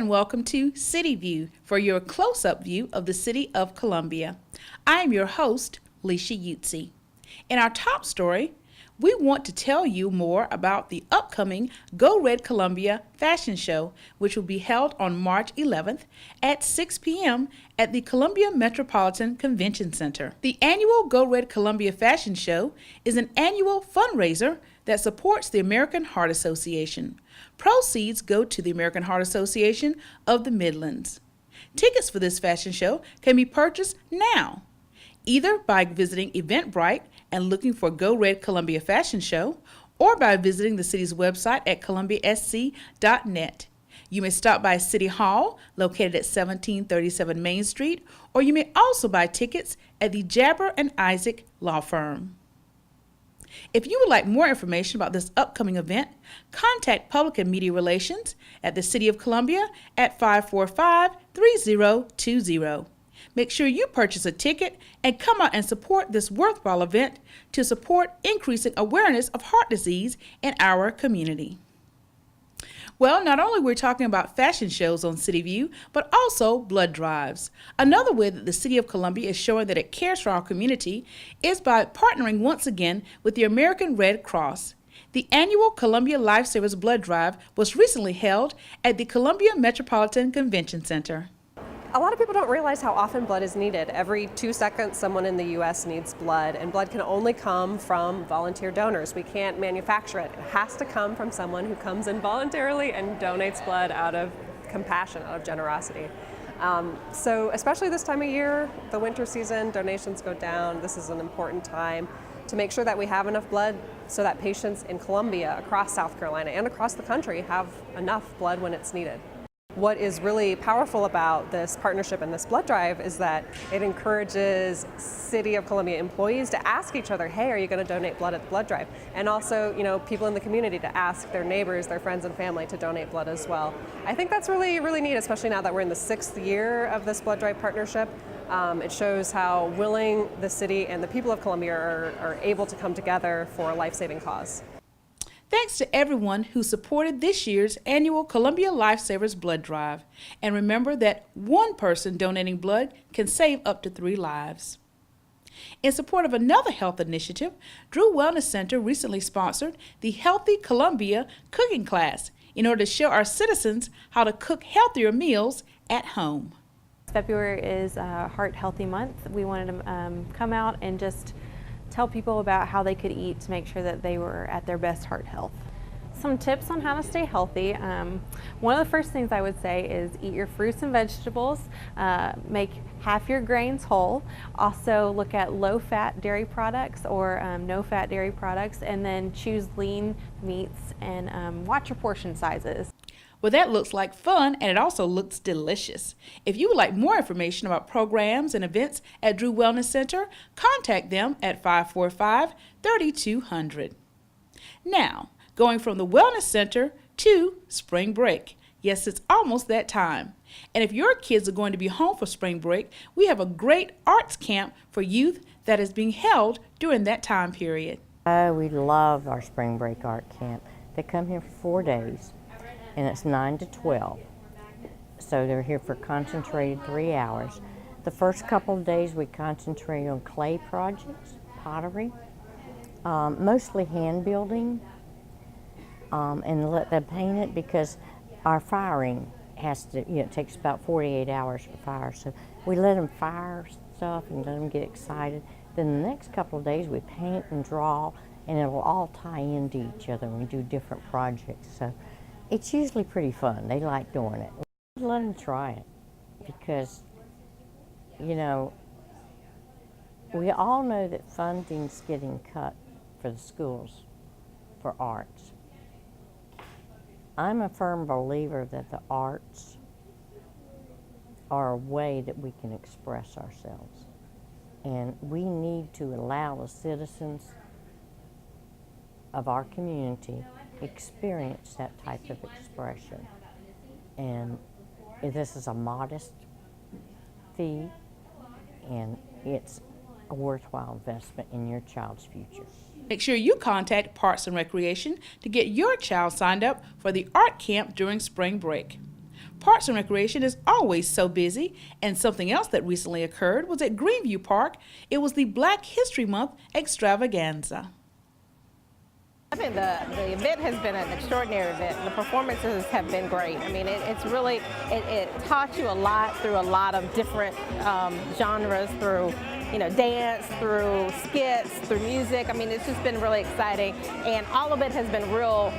and welcome to City View for your close-up view of the city of Columbia. I am your host, Leisha Utsi. In our top story, we want to tell you more about the upcoming Go Red Columbia fashion show, which will be held on March 11th at 6 p.m. at the Columbia Metropolitan Convention Center. The annual Go Red Columbia fashion show is an annual fundraiser that supports the American Heart Association. Proceeds go to the American Heart Association of the Midlands. Tickets for this fashion show can be purchased now, either by visiting Eventbrite and looking for Go Red Columbia Fashion Show, or by visiting the city's website at columbiasc.net. You may stop by City Hall, located at 1737 Main Street, or you may also buy tickets at the Jabber and Isaac Law Firm. If you would like more information about this upcoming event, contact Public and Media Relations at the City of Columbia at 545-3020. Make sure you purchase a ticket and come out and support this worthwhile event to support increasing awareness of heart disease in our community. Well, not only we're talking about fashion shows on City View, but also blood drives. Another way that the City of Columbia is showing that it cares for our community is by partnering once again with the American Red Cross. The annual Columbia Lifesavers Blood Drive was recently held at the Columbia Metropolitan Convention Center. A lot of people don't realize how often blood is needed. Every 2 seconds, someone in the U.S. needs blood, and blood can only come from volunteer donors. We can't manufacture it. It has to come from someone who comes in voluntarily and donates blood out of compassion, out of generosity. So especially this time of year, the winter season, donations go down. This is an important time to make sure that we have enough blood so that patients in Columbia, across South Carolina, and across the country have enough blood when it's needed. What is really powerful about this partnership and this blood drive is that it encourages City of Columbia employees to ask each other, hey, are you going to donate blood at the blood drive? And also, people in the community to ask their neighbors, their friends and family to donate blood as well. I think that's really, really neat, especially now that we're in the 6th year of this blood drive partnership. It shows how willing the city and the people of Columbia are able to come together for a life-saving cause. Thanks to everyone who supported this year's annual Columbia Lifesavers Blood Drive. And remember that one person donating blood can save up to 3 lives. In support of another health initiative, Drew Wellness Center recently sponsored the Healthy Columbia cooking class in order to show our citizens how to cook healthier meals at home. February is Heart Healthy Month. We wanted to come out and just tell people about how they could eat to make sure that they were at their best heart health. Some tips on how to stay healthy. One of the first things I would say is eat your fruits and vegetables, make half your grains whole, also look at low-fat dairy products or no-fat dairy products, and then choose lean meats and watch your portion sizes. Well, that looks like fun, and it also looks delicious. If you would like more information about programs and events at Drew Wellness Center, contact them at 545-3200. Now, going from the Wellness Center to spring break. Yes, it's almost that time. And if your kids are going to be home for spring break, we have a great arts camp for youth that is being held during that time period. We love our spring break art camp. They come here for 4 days. And it's 9 to 12. So they're here for concentrated 3 hours. The first couple of days we concentrate on clay projects, pottery, mostly hand building, and let them paint it because our firing has to, it takes about 48 hours for fire. So we let them fire stuff and let them get excited. Then the next couple of days we paint and draw, and it'll all tie into each other when we do different projects. So it's usually pretty fun. They like doing it. Let them try it because, we all know that funding's getting cut for the schools for arts. I'm a firm believer that the arts are a way that we can express ourselves. And we need to allow the citizens of our community experience that type of expression. And this is a modest fee, and it's a worthwhile investment in your child's future. Make sure you contact Parks and Recreation to get your child signed up for the art camp during spring break. Parks and Recreation is always so busy, and something else that recently occurred was at Greenview Park. It was the Black History Month extravaganza. I think the event has been an extraordinary event. The performances have been great. I mean, it taught you a lot through a lot of different genres, through dance, through skits, through music. I mean, it's just been really exciting, and all of it has been real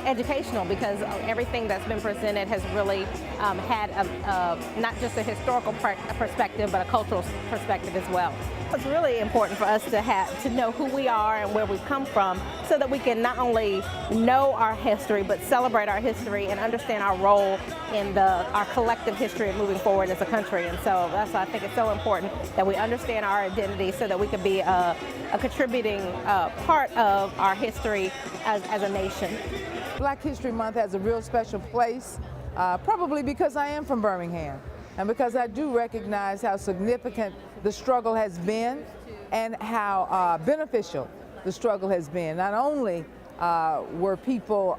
educational, because everything that's been presented has really had not just a historical perspective, but a cultural perspective as well. It's really important for us to know who we are and where we've come from, so that we can not only know our history, but celebrate our history and understand our role in our collective history of moving forward as a country. And so that's why I think it's so important that we understand our identity, so that we can be a contributing part of our history as a nation. Black History Month has a real special place, probably because I am from Birmingham, and because I do recognize how significant the struggle has been and how beneficial the struggle has been. Not only were people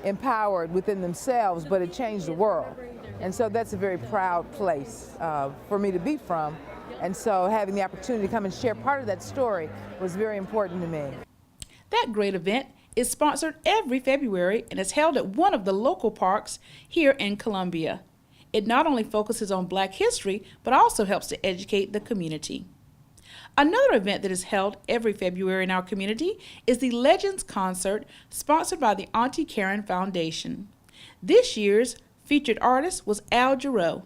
empowered within themselves, but it changed the world. And so that's a very proud place for me to be from. And so having the opportunity to come and share part of that story was very important to me. That great event is sponsored every February and is held at one of the local parks here in Columbia. It not only focuses on Black history, but also helps to educate the community. Another event that is held every February in our community is the Legends Concert, sponsored by the Auntie Karen Foundation. This year's featured artist was Al Jarreau,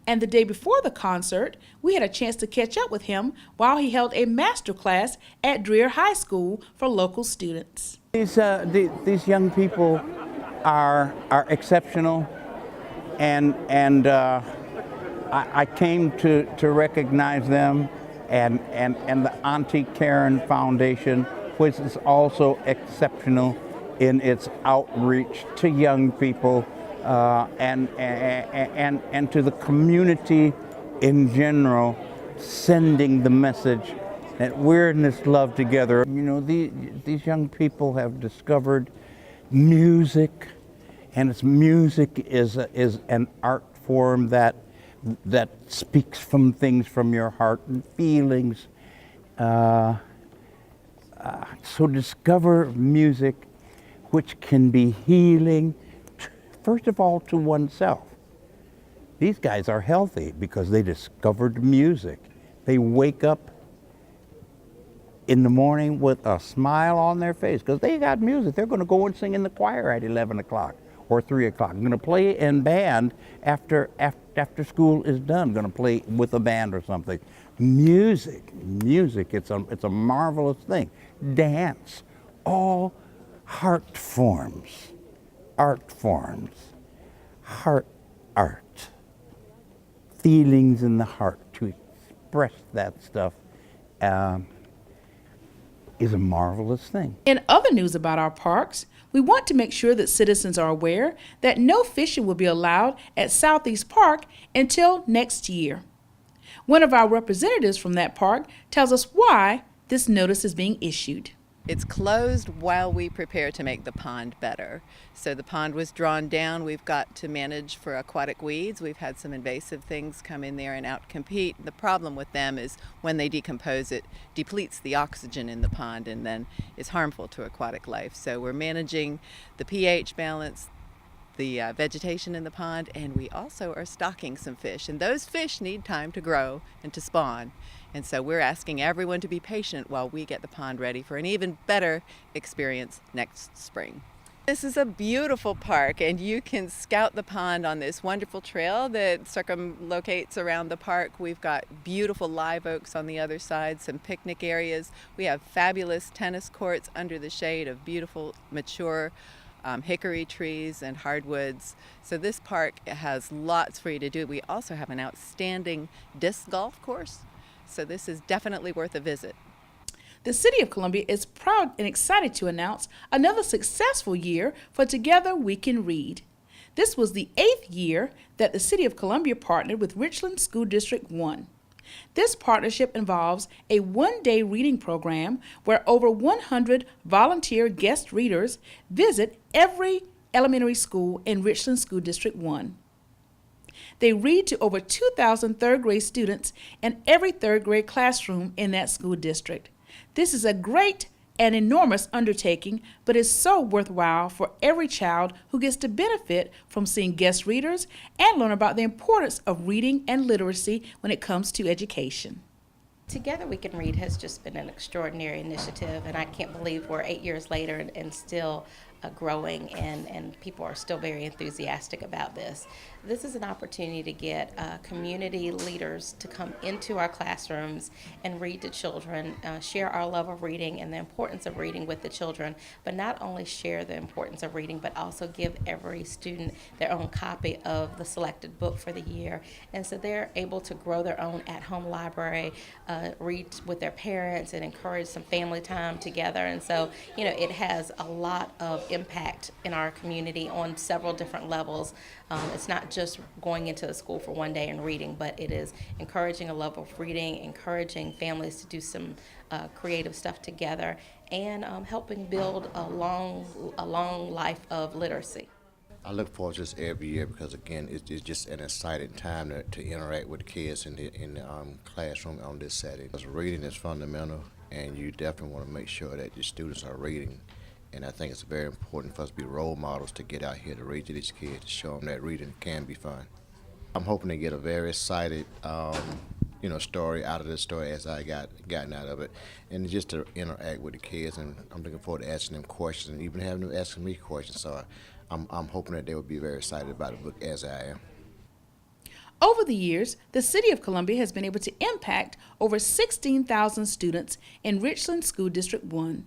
and the day before the concert, we had a chance to catch up with him while he held a master class at Dreher High School for local students. These young people are exceptional, and I came to recognize them, and the Auntie Karen Foundation, which is also exceptional in its outreach to young people and to the community in general, sending the message that we're in this love together. These young people have discovered music, and music is an art form that speaks from things from your heart and feelings. So discover music which can be healing, first of all, to oneself. These guys are healthy because they discovered music. They wake up in the morning with a smile on their face because they got music. They're going to go and sing in the choir at 11 o'clock or 3 o'clock. I'm going to play in band after school is done. I'm going to play with a band or something. Music, it's a marvelous thing. Dance, all art forms, heart art, feelings in the heart, to express that stuff is a marvelous thing. In other news about our parks, we want to make sure that citizens are aware that no fishing will be allowed at Southeast Park until next year. One of our representatives from that park tells us why this notice is being issued. It's closed while we prepare to make the pond better. So the pond was drawn down. We've got to manage for aquatic weeds. We've had some invasive things come in there and outcompete. The problem with them is when they decompose, it depletes the oxygen in the pond and then is harmful to aquatic life. So we're managing the pH balance, the vegetation in the pond, and we also are stocking some fish. And those fish need time to grow and to spawn. And so we're asking everyone to be patient while we get the pond ready for an even better experience next spring. This is a beautiful park, and you can scout the pond on this wonderful trail that circumlocates around the park. We've got beautiful live oaks on the other side, some picnic areas. We have fabulous tennis courts under the shade of beautiful, mature hickory trees and hardwoods. So this park has lots for you to do. We also have an outstanding disc golf course. So this is definitely worth a visit. The City of Columbia is proud and excited to announce another successful year for Together We Can Read. This was the 8th year that the City of Columbia partnered with Richland School District 1. This partnership involves a one-day reading program where over 100 volunteer guest readers visit every elementary school in Richland School District 1. They read to over 2,000 third grade students in every third grade classroom in that school district. This is a great and enormous undertaking, but is so worthwhile for every child who gets to benefit from seeing guest readers and learn about the importance of reading and literacy when it comes to education. Together We Can Read has just been an extraordinary initiative, and I can't believe we're 8 years later and still growing, and people are still very enthusiastic about this. This is an opportunity to get community leaders to come into our classrooms and read to children, share our love of reading and the importance of reading with the children, but not only share the importance of reading, but also give every student their own copy of the selected book for the year. And so they're able to grow their own at-home library, read with their parents, and encourage some family time together. And so, it has a lot of impact in our community on several different levels. It's not just going into the school for one day and reading, but it is encouraging a love of reading, encouraging families to do some creative stuff together, and helping build a long life of literacy. I look forward to this every year because, again, it's just an exciting time to interact with the kids in the classroom on this setting. Because reading is fundamental, and you definitely want to make sure that your students are reading. And I think it's very important for us to be role models to get out here to read to these kids, to show them that reading can be fun. I'm hoping to get a very excited, story out of this story as I gotten out of it, and just to interact with the kids. And I'm looking forward to asking them questions and even having them asking me questions. So I'm hoping that they will be very excited about the book as I am. Over the years, the City of Columbia has been able to impact over 16,000 students in Richland School District 1.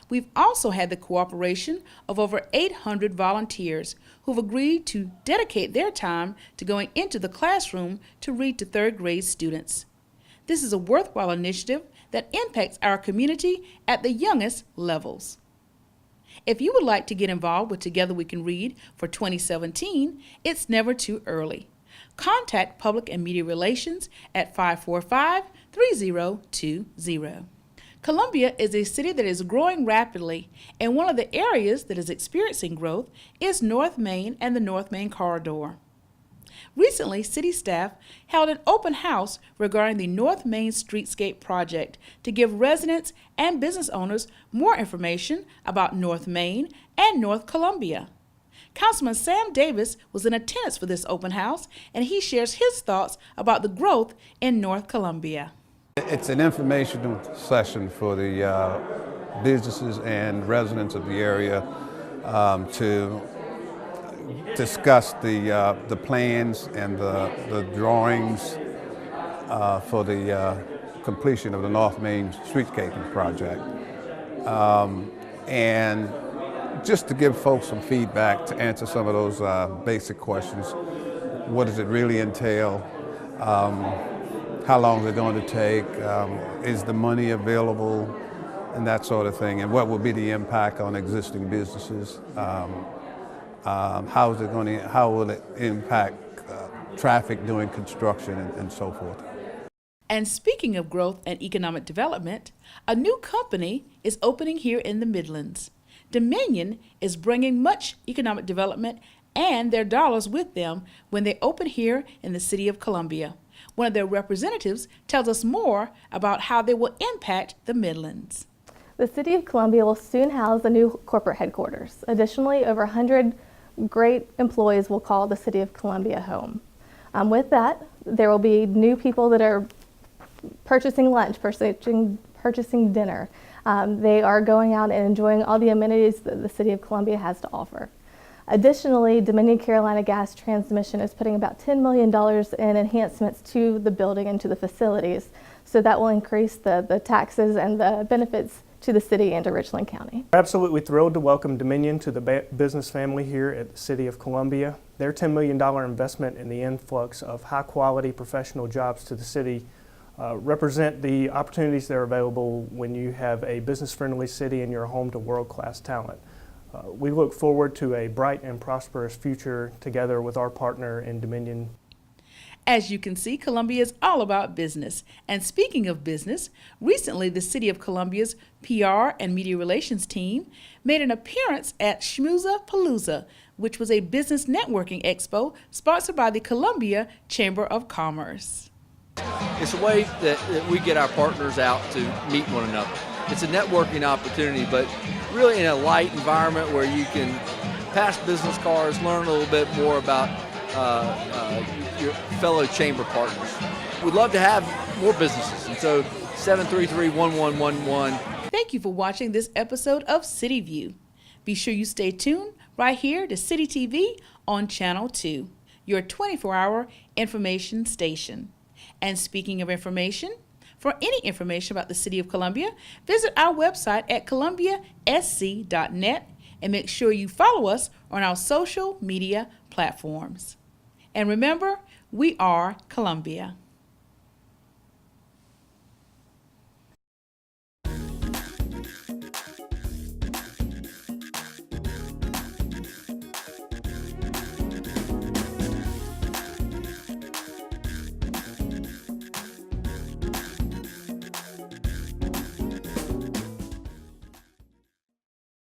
We've also had the cooperation of over 800 volunteers who've agreed to dedicate their time to going into the classroom to read to third grade students. This is a worthwhile initiative that impacts our community at the youngest levels. If you would like to get involved with Together We Can Read for 2017, it's never too early. Contact Public and Media Relations at 545-3020. Columbia is a city that is growing rapidly, and one of the areas that is experiencing growth is North Main and the North Main Corridor. Recently, city staff held an open house regarding the North Main Streetscape project to give residents and business owners more information about North Main and North Columbia. Councilman Sam Davis was in attendance for this open house, and he shares his thoughts about the growth in North Columbia. It's an informational session for the businesses and residents of the area to discuss the plans and the drawings for the completion of the North Main Streetscaping project. And just to give folks some feedback to answer some of those basic questions. What does it really entail? How long is it going to take? Is the money available? And that sort of thing. And what will be the impact on existing businesses? How will it impact traffic during construction and so forth? And speaking of growth and economic development, a new company is opening here in the Midlands. Dominion is bringing much economic development and their dollars with them when they open here in the city of Columbia. One of their representatives tells us more about how they will impact the Midlands. The City of Columbia will soon house a new corporate headquarters. Additionally, over 100 great employees will call the City of Columbia home. With that, there will be new people that are purchasing lunch, purchasing dinner. They are going out and enjoying all the amenities that the City of Columbia has to offer. Additionally, Dominion Carolina Gas Transmission is putting about $10 million in enhancements to the building and to the facilities. So that will increase the taxes and the benefits to the city and to Richland County. We're absolutely thrilled to welcome Dominion to the business family here at the City of Columbia. Their $10 million investment in the influx of high-quality professional jobs to the city represent the opportunities that are available when you have a business-friendly city and you're home to world-class talent. We look forward to a bright and prosperous future together with our partner in Dominion. As you can see, Columbia is all about business. And speaking of business, recently the City of Columbia's PR and Media Relations team made an appearance at Schmooza Palooza, which was a business networking expo sponsored by the Columbia Chamber of Commerce. It's a way that we get our partners out to meet one another. It's a networking opportunity, but really in a light environment where you can pass business cards, learn a little bit more about your fellow chamber partners. We'd love to have more businesses, and so 733-1111. Thank you for watching this episode of City View. Be sure you stay tuned right here to City TV on Channel 2, your 24-hour information station. And speaking of information, for any information about the City of Columbia, visit our website at columbiasc.net and make sure you follow us on our social media platforms. And remember, we are Columbia.